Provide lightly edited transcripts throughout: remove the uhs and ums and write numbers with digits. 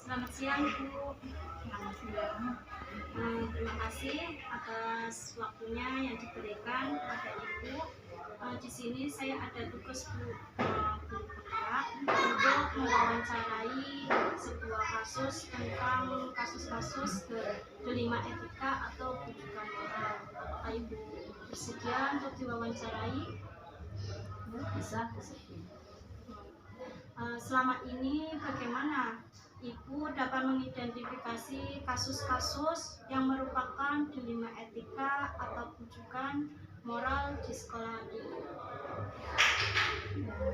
Selamat siang Ibu. Selamat siang. Terima kasih atas waktunya yang diberikan kepada Ibu. Di sini saya ada tugas guru bergerak untuk mewawancarai sebuah kasus tentang kasus-kasus delima etika atau bujukan moral. Apakah Ibu bersedia untuk diwawancarai? Bisa. Selama ini bagaimana Ibu dapat mengidentifikasi kasus-kasus yang merupakan dilema etika atau bujukan moral di sekolah Ibu?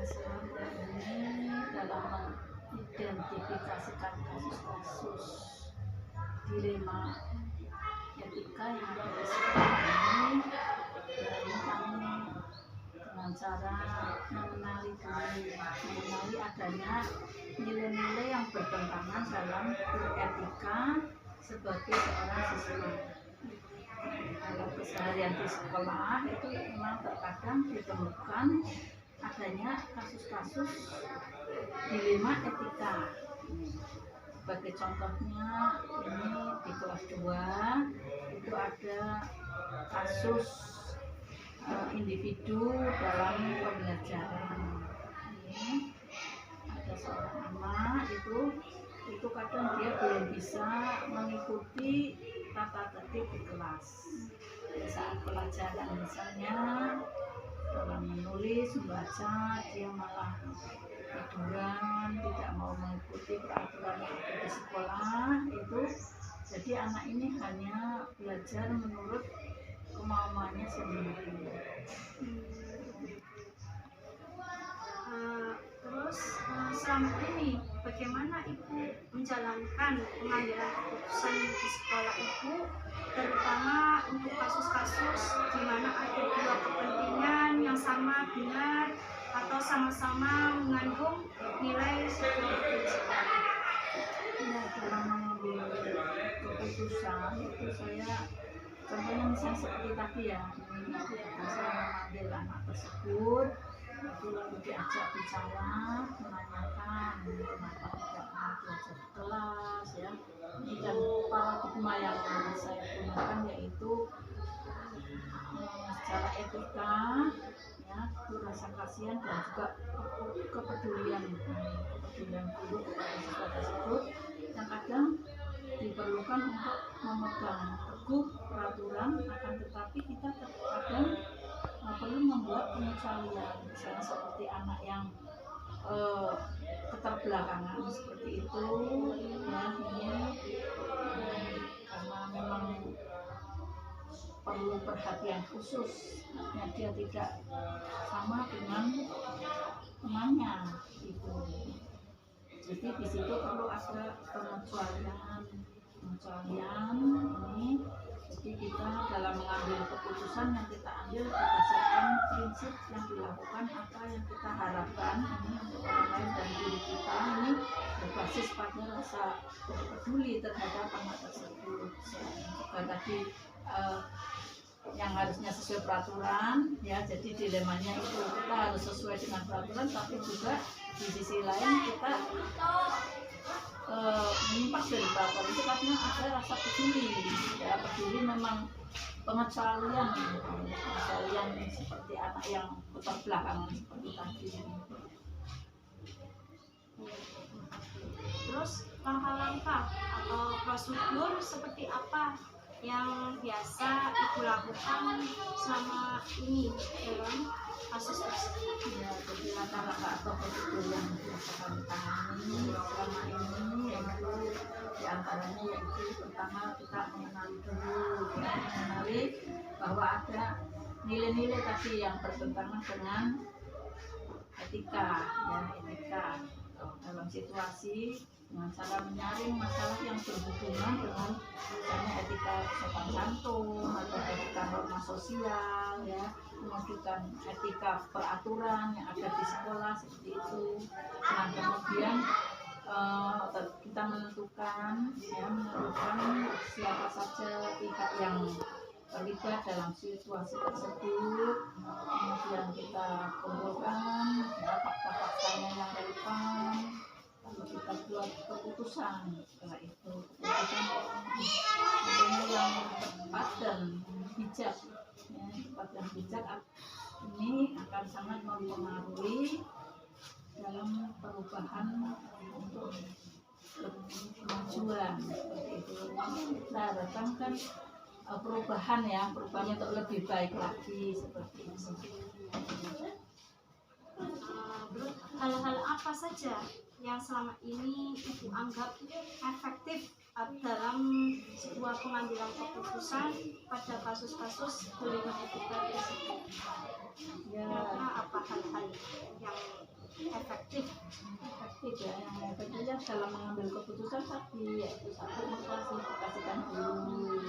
Selama ini dalam mengidentifikasikan kasus-kasus dilema etika yang ada di sekolah ini, kami dengan cara mengenali adanya nilai-nilai yang bertentangan dalam beretika sebagai seorang siswa. Kalau keseharian di sekolah itu memang terkadang ditemukan adanya kasus-kasus dilema etika. Sebagai contohnya ini di kelas 2 itu ada kasus individu dalam pembelajaran. Ini ada seorang anak itu kadang dia belum bisa mengikuti tata tertib di kelas. Saat pelajaran misalnya dalam menulis, membaca, dia malah tiduran, tidak mau mengikuti peraturan yang ada di sekolah itu. Jadi anak ini hanya belajar menurut kemauannya sendiri. Terus selama ini bagaimana Ibu menjalankan pengambilan keputusan di sekolah Ibu, terutama untuk kasus-kasus di mana ada dua kepentingan yang sama benar atau sama-sama mengandung nilai sebuah prinsip? Ya, dalam mengambil keputusan itu saya contohnya misalnya seperti tadi ya, saya mengambil anak tersebut itu lalu diajak bicara, menanyakan kenapa tidak mau belajar di kelas ya. Dan paradigma yang saya gunakan yaitu secara etika ya, itu rasa kasihan dan juga kepedulian guru kepada siswa tersebut yang kadang diperlukan untuk memegang teguh peraturan, akan tetapi kita kadang perlu membuat pengecualian, misalnya seperti anak yang keterbelakangan seperti itu ya, ini karena memang perlu perhatian khusus, artinya dia tidak sama dengan temannya itu. Jadi di situ perlu ada pengecualian ini. Jadi kita dalam mengambil keputusan yang kita ambil berdasarkan prinsip yang dilakukan, apa yang kita harapkan ini untuk orang lain dan diri kita, ini berbasis pada rasa peduli terhadap anak tersebut. Juga tadi yang harusnya sesuai peraturan ya, jadi dilemanya itu kita harus sesuai dengan peraturan, tapi juga di sisi lain kita menyimpang dari peraturan itu karena ada rasa peduli ya. Peduli memang pengecualian seperti anak yang keterbelakangan seperti tadi. Terus langkah-langkah atau prosedur seperti apa yang biasa Ibu lakukan selama ini dalam kasus tersebut? Ya, jadi langkah-langkah atau prosedur yang biasa kami tangani selama ini yaitu diantaranya yaitu pertama kita mengenali bahwa ada nilai-nilai tadi yang bertentangan dengan etika dalam situasi dengan cara menyaring masalah yang berhubungan dengan misalnya etika sopan santun atau etika norma sosial ya, kemudian etika peraturan yang ada di sekolah seperti itu. Nah, kemudian kita menentukan siapa saja pihak yang terlibat dalam situasi tersebut, kemudian kita kumpulkan ya fakta-faktanya yang relevan, kita buat keputusan. Setelah itu keputusan tentunya yang tepat dan bijak, ya, tepat dan bijak ini akan sangat mempengaruhi dalam perubahan untuk kemajuan seperti itu. Kita harapkan kan perubahan untuk lebih baik lagi seperti itu. Hal-hal apa saja yang selama ini Ibu anggap efektif dalam sebuah pengambilan keputusan pada kasus-kasus bullying etika tersebut? Kira-kira apa hal-hal yang efektif ya, yang efektif dalam mengambil keputusan tadi, yaitu satu, mengklasifikasikan dulu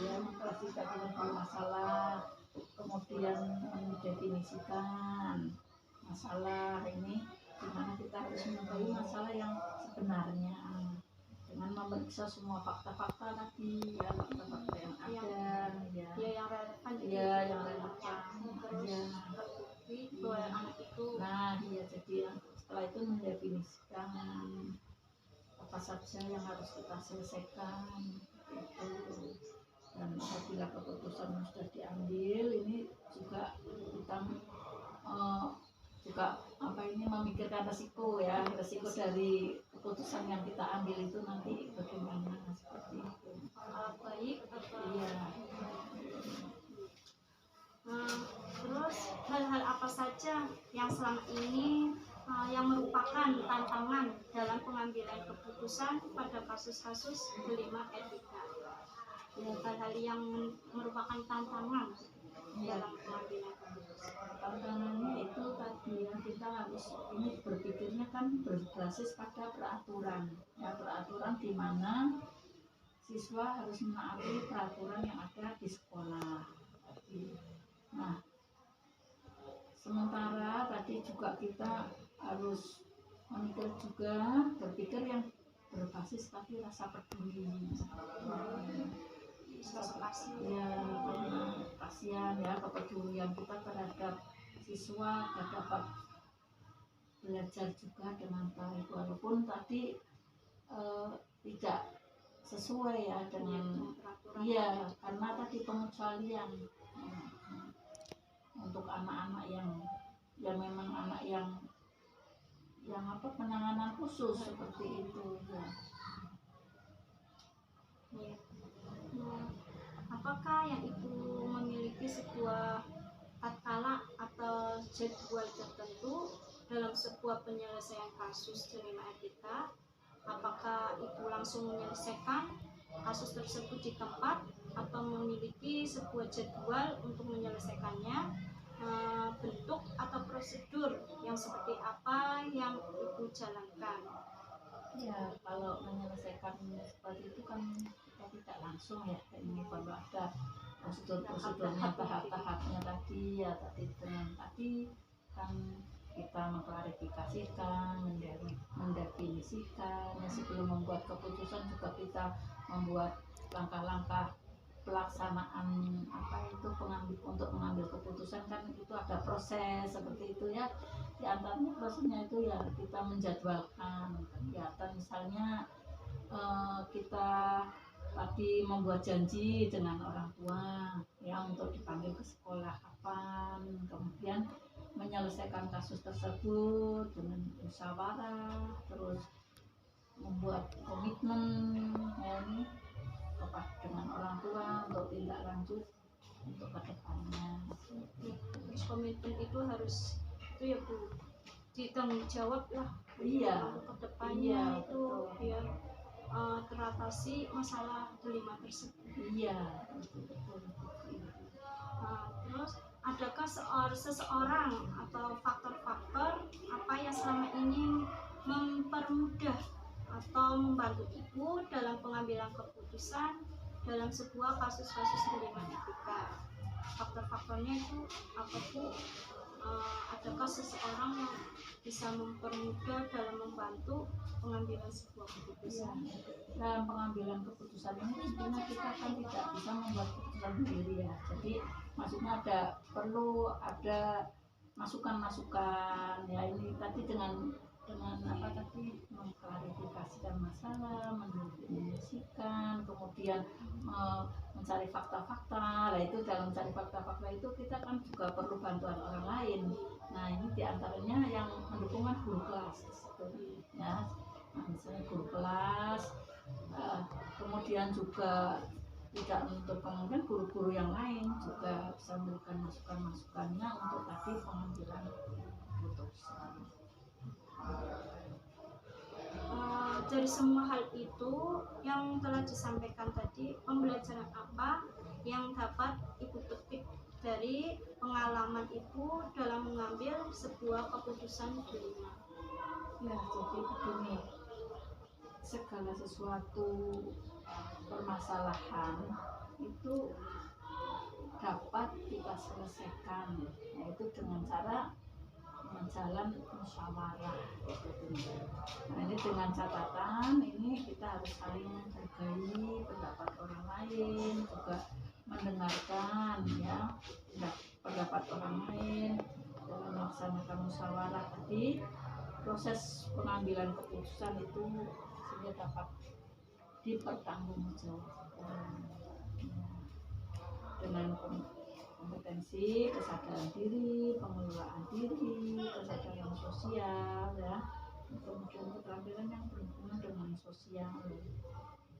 masalah, kemudian mendefinisikan masalah ini, dimana kita harus mengetahui masalah yang sebenarnya dengan memeriksa semua fakta-fakta tadi, ya, fakta-fakta yang ada, yang relevan, yang relevan, terus terbukti bahwa anak itu. Nah, jadi setelah itu mendefinisikan apa saja yang harus kita selesaikan itu. Dan apabila keputusan sudah diambil, ini juga kita memikirkan resiko dari keputusan yang kita ambil itu nanti bagaimana, seperti itu. Baik atau iya. Terus hal-hal apa saja yang selama ini yang merupakan tantangan dalam pengambilan keputusan pada kasus-kasus bullying etika? Hal-hal yang merupakan tantangan dalam pengambilan keputusan. Tantangannya itu tadi yang kita harus berpikirnya kan berbasis pada peraturan, peraturan di mana siswa harus menaati peraturan yang ada di sekolah. Nah, sementara tadi juga kita harus berpikir yang berbasis tadi rasa peduli, kasihan, kepedulian kita terhadap siswa agar dapat belajar juga dengan baik, walaupun tadi tidak sesuai dengan karena tadi pengecualian untuk anak-anak yang memang anak yang penanganan khusus seperti itu ya. Apakah yang Ibu memiliki sebuah tatkala atau jadwal tertentu dalam sebuah penyelesaian kasus bullying etika? Apakah Ibu langsung menyelesaikan kasus tersebut di tempat atau memiliki sebuah jadwal untuk menyelesaikannya? Bentuk atau prosedur yang seperti apa yang Ibu jalankan? Ya, kalau menyelesaikan seperti itu kan kita tidak langsung ini kalau ada prosedur-prosedurnya, tahap-tahapnya tadi kan kita mengklarifikasikan, mendefinisikan, sebelum membuat keputusan juga kita membuat langkah-langkah pelaksanaan untuk mengambil keputusan, kan itu ada proses seperti itu ya. Di antaranya prosesnya itu kita menjadwalkan kegiatan, misalnya kita tadi membuat janji dengan orang tua untuk dipanggil ke sekolah kapan, kemudian menyelesaikan kasus tersebut dengan musyawarah, terus membuat komitmen dengan orang tua untuk tindak lanjut untuk kedepannya. Komitmen itu harus Bu ditanggung jawab lah untuk kedepannya itu biar teratasi masalah kelima tersebut. Terus adakah seseorang atau faktor-faktor apa yang selama ini mempermudah atau membantu Ibu dalam pengambilan keputusan dalam sebuah kasus-kasus bullying etika? Faktor-faktornya itu apa Bu? Adakah seseorang yang bisa mempermudah dalam membantu pengambilan sebuah keputusan? Dalam pengambilan keputusan ini tentunya kita kan tidak bisa membuat keputusan sendiri ya. Jadi maksudnya perlu ada masukan-masukan ini tadi dengan dengan apa tadi, mengklarifikasikan masalah, mendefinisikan, kemudian mencari fakta-fakta. Nah itu dalam mencari fakta-fakta itu kita kan juga perlu bantuan orang lain. Nah ini diantaranya yang mendukung kan guru kelas gitu. Ya, nah, misalnya guru kelas, kemudian juga tidak menutup kemungkinan guru-guru yang lain juga bisa memberikan masukan-masukannya untuk tadi pengambilan keputusan. Dari semua hal itu yang telah disampaikan tadi, pembelajaran apa yang dapat Ibu petik dari pengalaman Ibu dalam mengambil sebuah keputusan di rumah? Ya, jadi begini, segala sesuatu permasalahan itu dapat kita selesaikan, yaitu dengan cara jalan musyawarah. Nah ini dengan catatan ini kita harus saling menghargai pendapat orang lain, juga mendengarkan ya pendapat orang lain dalam melaksanakan musyawarah tadi. Proses pengambilan keputusan itu sehingga dapat dipertanggungjawabkan dengan kompetensi, kesadaran diri, pengelolaan diri, kesadaran sosial ya, kemudian keterampilan yang berhubungan dengan sosial,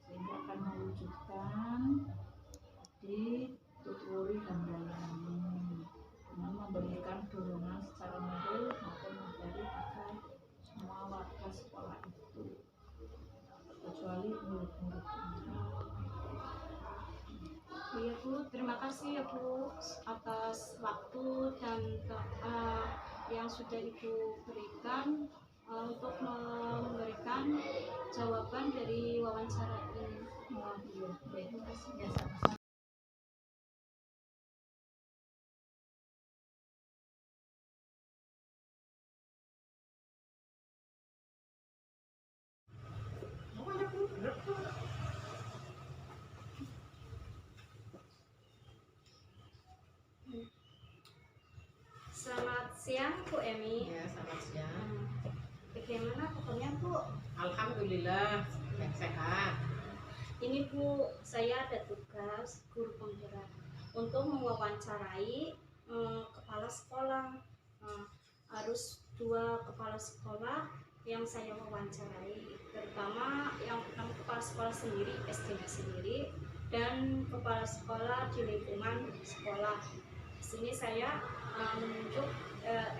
sehingga akan mewujudkan di tuturi dan dalami dengan memberikan dorongan secara moral maupun materi agar semua warga sekolah itu, kecuali murid-muridnya. Ya Bu, terima kasih ya Bu atas waktu dan yang sudah Ibu berikan untuk memberikan jawaban dari wawancara ini. Terima kasih ya, sama-sama. Selamat siang Bu Emi. Ya, selamat siang. Bagaimana kabarnya Bu? Alhamdulillah sehat. Ini Bu, saya ada tugas guru penggerak untuk mewawancarai kepala sekolah. Harus 2 kepala sekolah yang saya wawancarai, terutama yang pertama kepala sekolah sendiri, SD-nya sendiri, dan kepala sekolah di lingkungan sekolah. Di sini saya menunjuk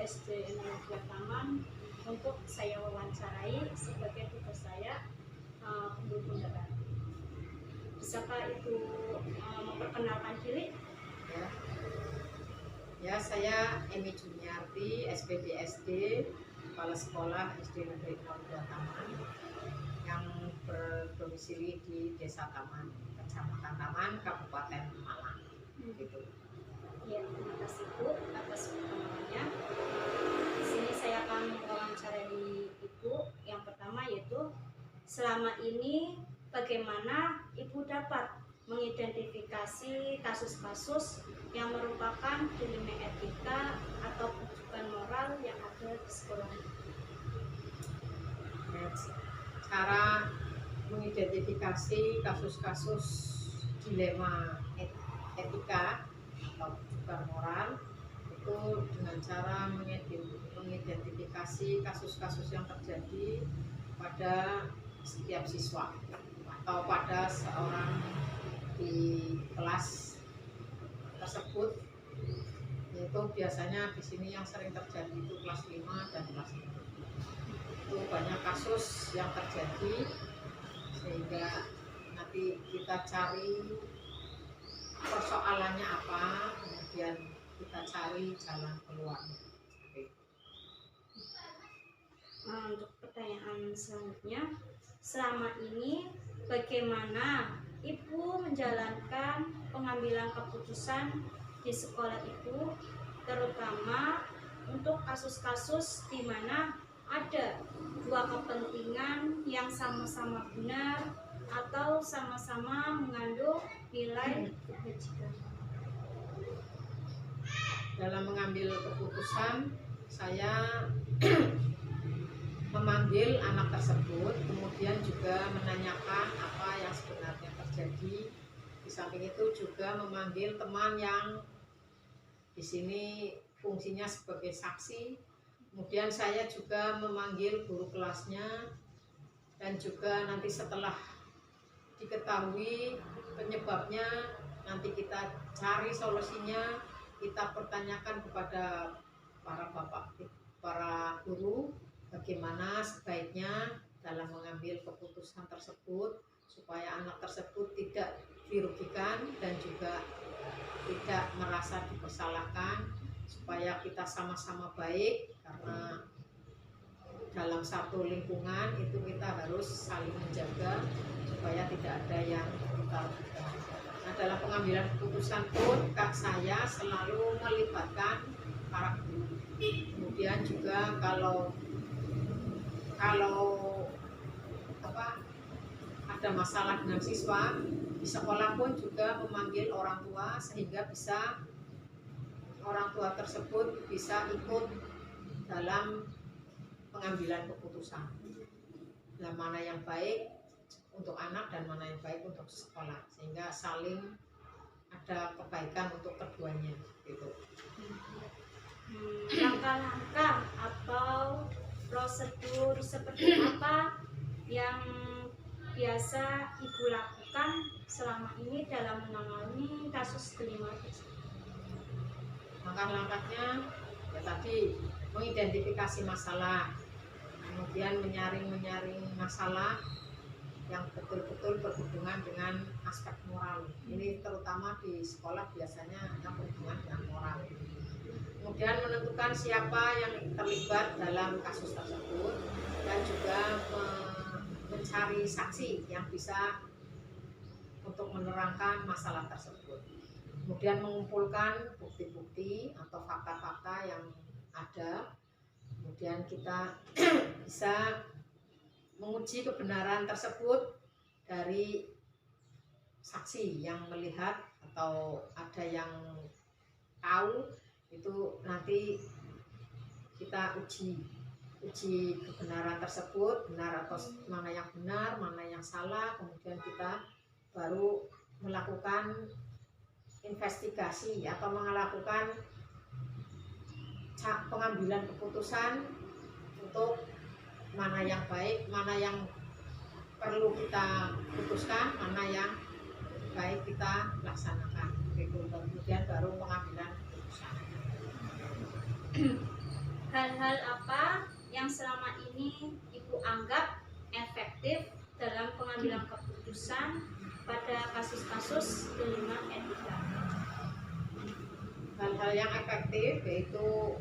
SD 02 Taman untuk saya wawancarai sebagai tugas saya guru penggerak. Bisakah Ibu memperkenalkan diri? Ya, saya Emi Juniarti, SPD SD, Kepala Sekolah SD Negeri 02 Taman, yang berdomisili di Desa Taman, Kecamatan Taman, Kabupaten Malang. Gitu. Ya, terima kasih Bu atas perkenalannya. Di sini saya akan mewawancarai Ibu. Yang pertama yaitu, selama ini bagaimana Ibu dapat mengidentifikasi kasus-kasus yang merupakan dilema etika atau rujukan moral yang ada di sekolah? Cara mengidentifikasi kasus-kasus dilema etika atau rujukan moral itu dengan cara mengidentifikasi kasus-kasus yang terjadi pada setiap siswa atau pada seorang di kelas tersebut, yaitu biasanya di sini yang sering terjadi itu kelas 5 dan kelas 6. Itu banyak kasus yang terjadi, sehingga nanti kita cari persoalannya apa, kemudian kita cari jalan keluarnya. Untuk pertanyaan selanjutnya, selama ini bagaimana Ibu menjalankan pengambilan keputusan di sekolah Ibu, terutama untuk kasus-kasus di mana ada 2 kepentingan yang sama-sama benar atau sama-sama mengandung nilai kebajikan? Dalam mengambil keputusan, saya memanggil anak tersebut, kemudian juga menanyakan apa yang sebenarnya terjadi. Di samping itu juga memanggil teman yang di sini fungsinya sebagai saksi. Kemudian saya juga memanggil guru kelasnya, dan juga nanti setelah diketahui penyebabnya, nanti kita cari solusinya, kita pertanyakan kepada para bapak, para guru, bagaimana sebaiknya dalam mengambil keputusan tersebut supaya anak tersebut tidak dirugikan dan juga tidak merasa dipersalahkan, supaya kita sama-sama baik, karena dalam satu lingkungan itu kita harus saling menjaga supaya tidak ada yang kita rugikan. Nah, dalam pengambilan keputusan pun saya selalu melibatkan para guru. Kemudian juga kalau ada masalah dengan siswa di sekolah pun juga memanggil orang tua, sehingga bisa orang tua tersebut bisa ikut dalam pengambilan keputusan. Nah, mana yang baik untuk anak dan mana yang baik untuk sekolah, sehingga saling ada kebaikan untuk keduanya gitu. Langkah-langkah atau prosedur seperti apa yang biasa Ibu lakukan selama ini dalam menangani kasus kelima tersebut? Langkah-langkahnya ya tadi, mengidentifikasi masalah, kemudian menyaring masalah yang betul-betul berhubungan dengan aspek moral. Ini terutama di sekolah biasanya yang berhubungan dengan moral. Kemudian menentukan siapa yang terlibat dalam kasus tersebut, dan juga mencari saksi yang bisa untuk menerangkan masalah tersebut. Kemudian mengumpulkan bukti-bukti atau fakta-fakta yang ada. Kemudian kita bisa menguji kebenaran tersebut dari saksi yang melihat atau ada yang tahu, itu nanti kita uji kebenaran tersebut, benar atau mana yang benar, mana yang salah. Kemudian kita baru melakukan investigasi atau melakukan pengambilan keputusan untuk mana yang baik, mana yang perlu kita putuskan, mana yang baik kita laksanakan. Kemudian baru pengambilan keputusan. Hal-hal apa yang selama ini Ibu anggap efektif dalam pengambilan keputusan pada kasus-kasus kelima etika? Hal-hal yang efektif yaitu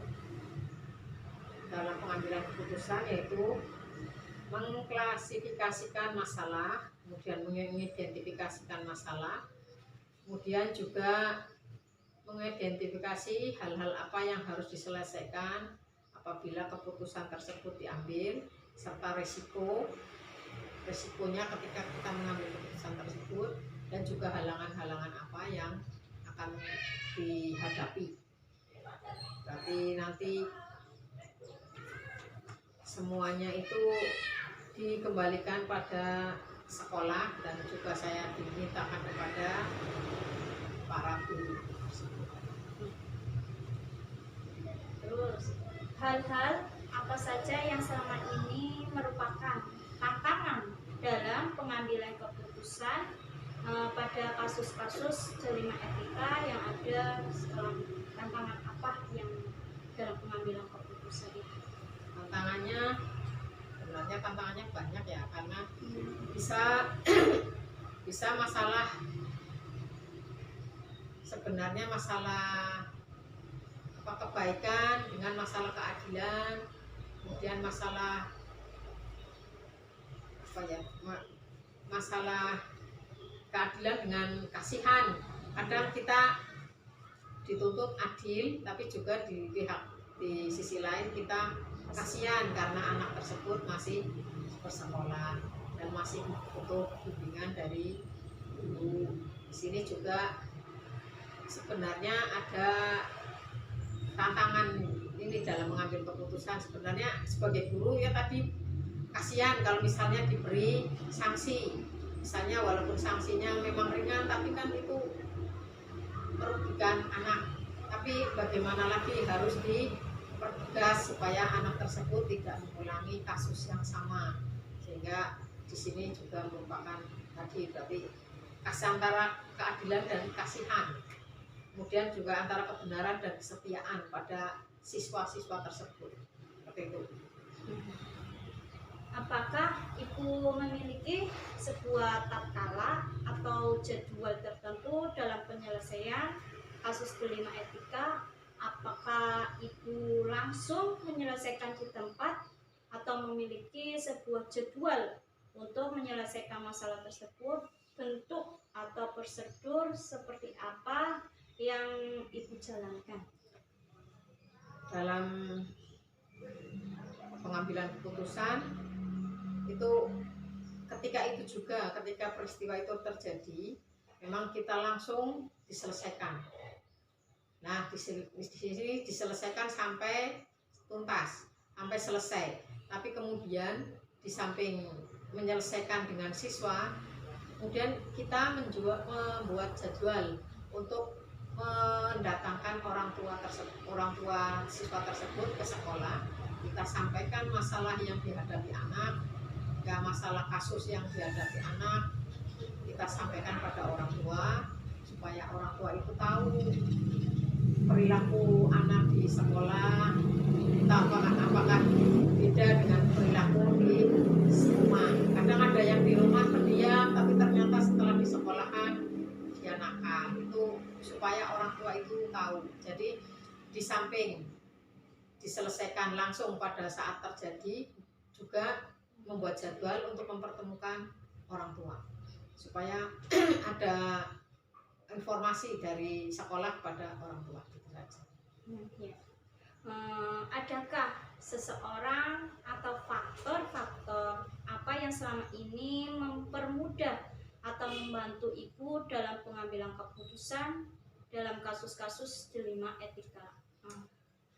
dalam pengambilan keputusan, yaitu mengklasifikasikan masalah, kemudian mengidentifikasikan masalah, kemudian juga mengidentifikasi hal-hal apa yang harus diselesaikan apabila keputusan tersebut diambil, serta resikonya ketika kita mengambil keputusan tersebut, dan juga halangan-halangan apa yang akan dihadapi. Berarti nanti semuanya itu dikembalikan pada sekolah, dan juga saya dimintakan kepada para guru. Terus, hal-hal apa saja yang selama ini merupakan tantangan dalam pengambilan keputusan pada kasus-kasus kelima etika yang ada sekarang? Tantangan apa yang dalam pengambilan keputusan itu? Tantangannya, sebenarnya tantangannya banyak ya, karena bisa masalah, sebenarnya masalah kebaikan dengan masalah keadilan, kemudian masalah masalah keadilan dengan kasihan. Kadang kita dituntut adil, tapi juga di sisi lain kita kasihan karena anak tersebut masih bersekolah dan masih butuh bimbingan dari guru. Di sini juga sebenarnya ada tantangan ini hati-hati dalam mengambil keputusan. Sebenarnya sebagai guru ya tadi kasihan kalau misalnya diberi sanksi, misalnya walaupun sanksinya memang ringan tapi kan itu merugikan anak. Tapi bagaimana lagi, harus dipertegas supaya anak tersebut tidak mengulangi kasus yang sama. Sehingga di sini juga merupakan tadi berarti kasih antara keadilan dan kasihan, kemudian juga antara kebenaran dan kesetiaan pada siswa-siswa tersebut. Seperti itu. Apakah Ibu memiliki sebuah tatkala atau jadwal tertentu dalam penyelesaian kasus dilema etika? Apakah Ibu langsung menyelesaikan di tempat atau memiliki sebuah jadwal untuk menyelesaikan masalah tersebut? Bentuk atau prosedur seperti apa yang Ibu jalankan? Dalam pengambilan keputusan itu ketika peristiwa itu terjadi, memang kita langsung diselesaikan. Nah, di sini diselesaikan sampai tuntas, sampai selesai. Tapi kemudian di samping menyelesaikan dengan siswa, kemudian kita membuat jadwal untuk mendatangkan orang tua siswa tersebut ke sekolah. Kita sampaikan masalah yang dihadapi anak, masalah kasus yang dihadapi anak, kita sampaikan pada orang tua supaya orang tua itu tahu perilaku anak di sekolah, apakah beda dengan perilaku di rumah. Kadang ada yang di rumah pendiam, tapi ternyata setelah di sekolahan dia nakal. Itu supaya orang tua itu tahu. Jadi di samping diselesaikan langsung pada saat terjadi, juga membuat jadwal untuk mempertemukan orang tua supaya ada informasi dari sekolah kepada orang tua. Ya. Adakah seseorang atau faktor-faktor apa yang selama ini mempermudah atau membantu Ibu dalam pengambilan keputusan dalam kasus-kasus dilema etika?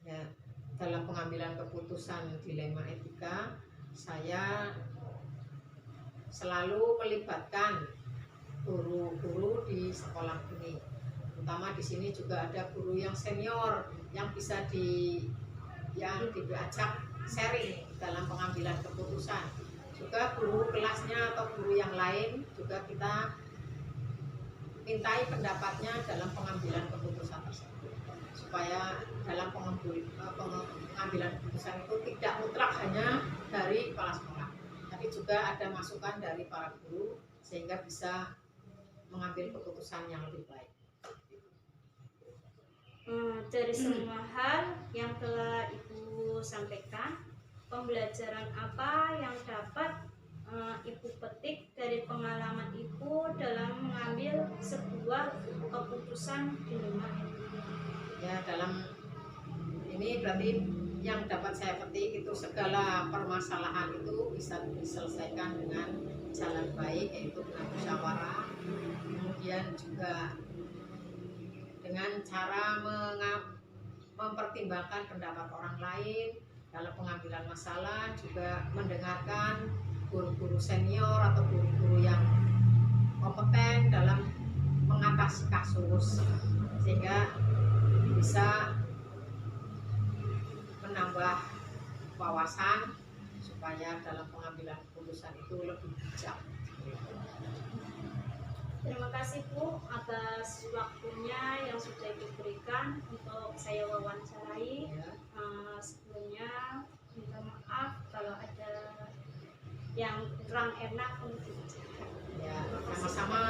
Ya, dalam pengambilan keputusan dilema etika, saya selalu melibatkan guru-guru di sekolah ini. Terutama di sini juga ada guru yang senior yang bisa diajak sharing dalam pengambilan keputusan. Juga guru kelasnya atau guru yang lain juga kita mintai pendapatnya dalam pengambilan keputusan tersebut, supaya dalam pengambilan keputusan itu tidak mutlak hanya dari kepala sekolah, tapi juga ada masukan dari para guru sehingga bisa mengambil keputusan yang lebih baik. Dari semua hal yang telah Ibu sampaikan, pembelajaran apa yang dapat Ibu petik dari pengalaman Ibu dalam mengambil sebuah keputusan dilema etika? Ya, dalam ini berarti yang dapat saya petik itu segala permasalahan itu bisa diselesaikan dengan jalan baik, yaitu dengan musyawarah, kemudian juga dengan cara mempertimbangkan pendapat orang lain dalam pengambilan masalah, juga mendengarkan guru-guru senior atau guru-guru yang kompeten dalam mengatasi kasus, sehingga bisa menambah wawasan supaya dalam pengambilan keputusan itu lebih bijak. Terima kasih Bu atas waktunya yang sudah diberikan untuk saya wawancarai. Sebelumnya minta maaf kalau ada yang kurang enak untuk diucapkan. Ya, sama-sama